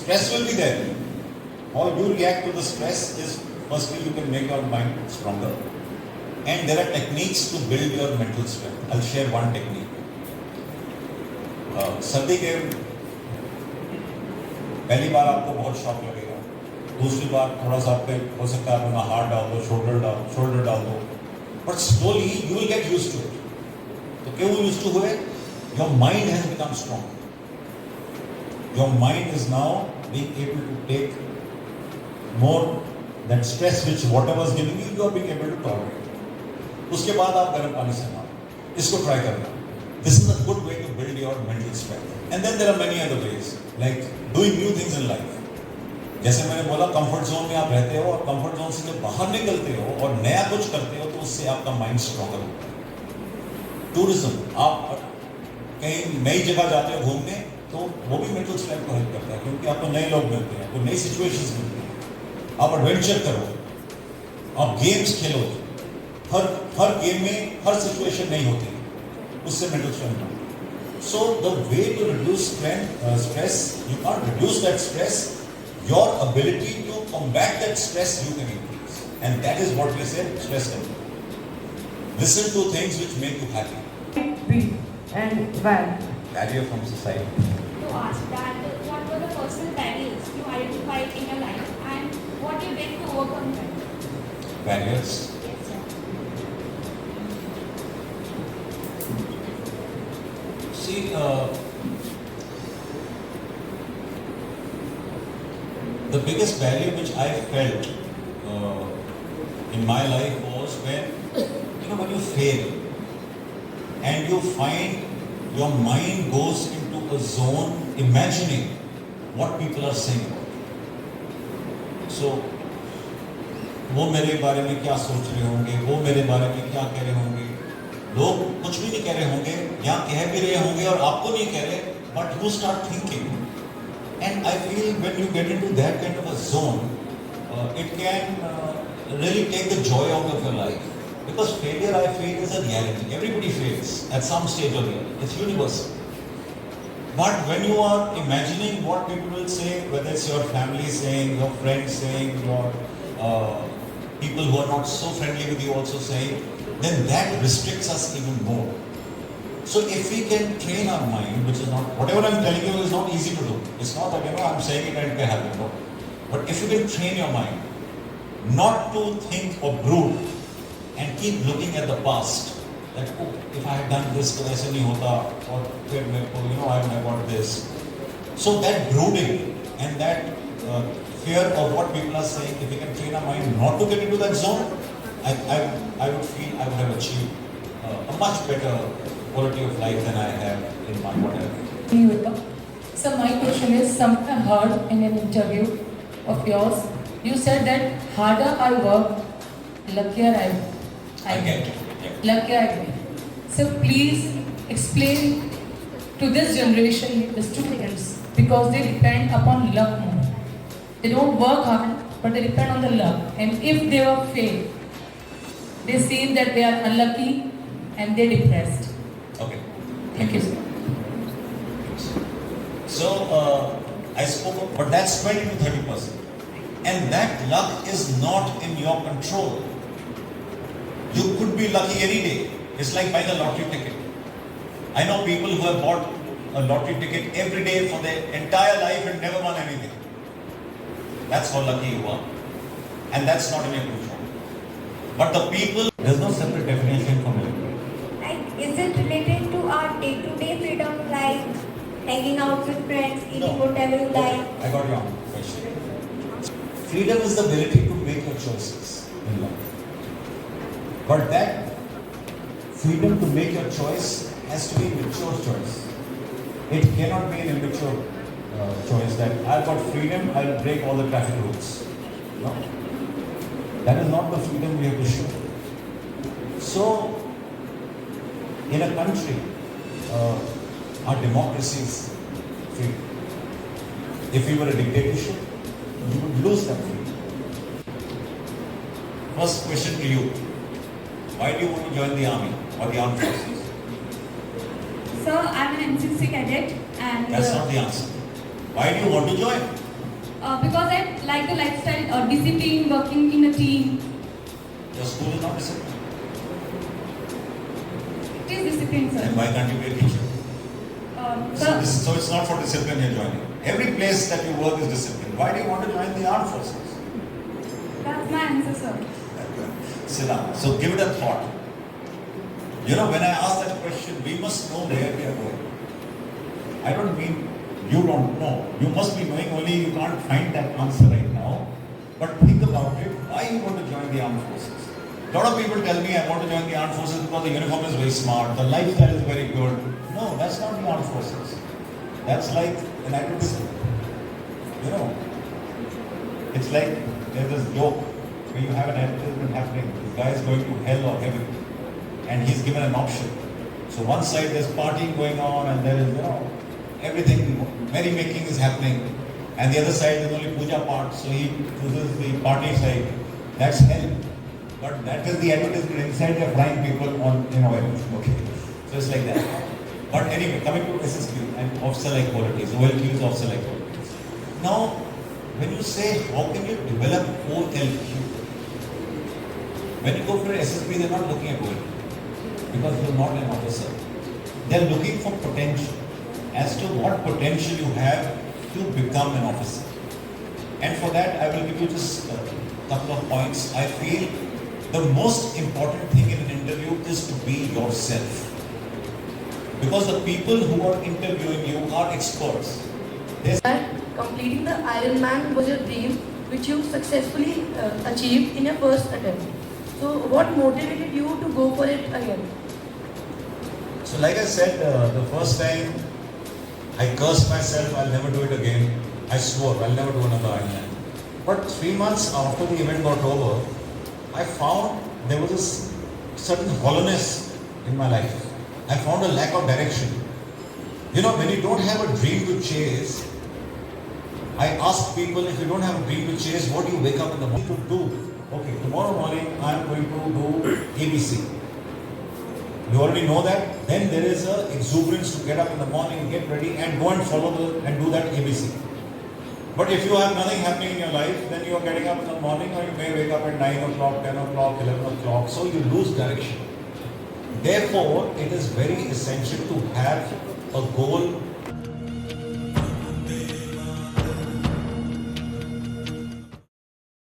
stress will be there. How you react to the stress is, firstly, you can make your mind stronger. And there are techniques to build your mental strength. I'll share one technique. सर्दी के पहली बार आपको बहुत shock लगेगा, दूसरी बार थोड़ा सा आपके हो सकता है अपना हाथ डाल दो, शोल्डर डाल दो, but slowly you will get used to it. तो क्यों यूज्ड टू हुए? Your mind has become strong. Your mind is now being able to take more that stress which whatever is giving you, you are being able to tolerate. उसके बाद आप गर्म पानी से नहाओ. इसको ट्राई करना. This is a good way to build your mental strength. And then there are many other ways, like doing new things in life. जैसे मैंने बोला, कंफर्ट जोन में आप रहते हो और कंफर्ट जोन से जब बाहर निकलते हो और नया कुछ करते हो तो उससे आपका माइंड स्ट्रॉन्गर होता है. टूरिज्म, आप कहीं नई जगह जाते हो घूमने तो वो भी मेंटल स्ट्रेंथ को हेल्प करता है, क्योंकि आपको नए लोग मिलते हैं, कोई नई सिचुएशंस मिलती हैं. आप एडवेंचर करो, आप गेम्स खेलो. हर गेम में हर सिचुएशन नहीं होती, उससे mental strength. So the way to reduce stress, you can't reduce that stress, your ability to combat that stress you can increase, and that is what we say stress control. Listen to things which make you happy. And why? Barrier from society. To ask that, what were the personal barriers you identified in your life and what you did to overcome them? Barriers. Yes, sir. See, the biggest barrier which I felt in my life was when you fail and you find your mind goes into a zone imagining what people are saying about you. So, वो मेरे बारे में क्या सोच रहे होंगे, वो मेरे बारे में क्या कह रहे होंगे. लोग कुछ भी नहीं कह रहे होंगे या कह भी रहे होंगे और आपको नहीं कह रहे, but you start thinking. And I feel when you get into that kind of a zone, it can really take the joy out of your life. Because failure, I feel, is a reality. Everybody fails at some stage or the other. It's universal. But when you are imagining what people will say, whether it's your family saying, your friends saying, your people who are not so friendly with you also saying, then that restricts us even more. So if we can train our mind, which is not, whatever I'm telling you is not easy to do. It's not that, I'm saying it and it can happen. No. But if you can train your mind not to think or brood, and keep looking at the past, that if I had done this तो ऐसे नहीं होता, और फिर मेरे को I have got this. So that brooding and that fear of what people are saying, if we can train our mind not to get into that zone, I would feel I would have achieved a much better quality of life than I have in my whatever. So my question is, something I heard in an interview of yours, you said that harder I work, luckier I get. Luckier I get. So please explain to this generation, the students, because they depend upon luck more. They don't work hard, but they depend on the luck. And if they were failed, they seem that they are unlucky and they're depressed. Okay. Thank you, sir. So I spoke of, but that's 20 to 30%. And that luck is not in your control. You could be lucky any day. It's like buying a lottery ticket. I know people who have bought a lottery ticket every day for their entire life and never won anything. That's how lucky you are. And that's not in your control. But the people, there's no separate definition for me. Like, is it related to our day-to-day freedom, like hanging out with friends, eating whatever you like? I got your question. Freedom is the ability to make your choices in life. But that freedom to make your choice has to be a mature choice. It cannot be an immature choice that I've got freedom, I'll break all the traffic rules. No. That is not the freedom we have to show. So, in a country, our democracy is free. If we were a dictatorship, you would lose that freedom. First question to you. Why do you want to join the army or the armed forces? Sir, I'm an NCC cadet and... That's not the answer. Why do you want to join? because I like the lifestyle, discipline, working in a team. Your school is not disciplined. It is discipline, Then sir. why can't you be a teacher? Sir, So it's not for discipline you're joining. Every place that you work is discipline. Why do you want to join the armed forces? that's my answer, sir. Sit down. So give it a thought. You know, when I ask that question, we must know where we are going. I don't mean you don't know. You must be knowing, only you can't find that answer right now. But think about it. Why you want to join the armed forces? A lot of people tell me I want to join the armed forces because the uniform is very smart, the lifestyle is very good. No, that's not the armed forces. That's like an advertisement. You know, it's like there's this joke where you have an advertisement happening. This guy is going to hell or heaven, and he's given an option. So one side there's partying going on, and there is everything, merrymaking is happening, and the other side there's only puja part. So he chooses the party side. That's hell. But that is the advertisement. Inside they're frying people on everything. Okay, so it's like that. But anyway, coming to SSQ and officer-like qualities, OLQ is officer-like qualities. Now, when you say how can you develop OLQ, when you go for an SSB, they're not looking at OLQ because you're not an officer. They're looking for potential, as to what potential you have to become an officer. And for that, I will give you just a couple of points. I feel the most important thing in an interview is to be yourself. Because the people who are interviewing you are experts. Completing the Ironman was your dream, which you successfully achieved in your first attempt. So, what motivated you to go for it again? So like I said, the first time I cursed myself, I'll never do it again. I swore, I'll never do another Ironman. But 3 months after the event got over, I found there was a certain hollowness in my life. I found a lack of direction. You know, when you don't have a dream to chase, I ask people, if you don't have a dream to chase, what do you wake up in the morning to do? Okay, tomorrow morning I'm going to do ABC. You already know that. Then there is a exuberance to get up in the morning, get ready and go and follow and do that ABC. But if you have nothing happening in your life, then you are getting up in the morning, or you may wake up at 9 o'clock, 10 o'clock, 11 o'clock, so you lose direction. Therefore, it is very essential to have a goal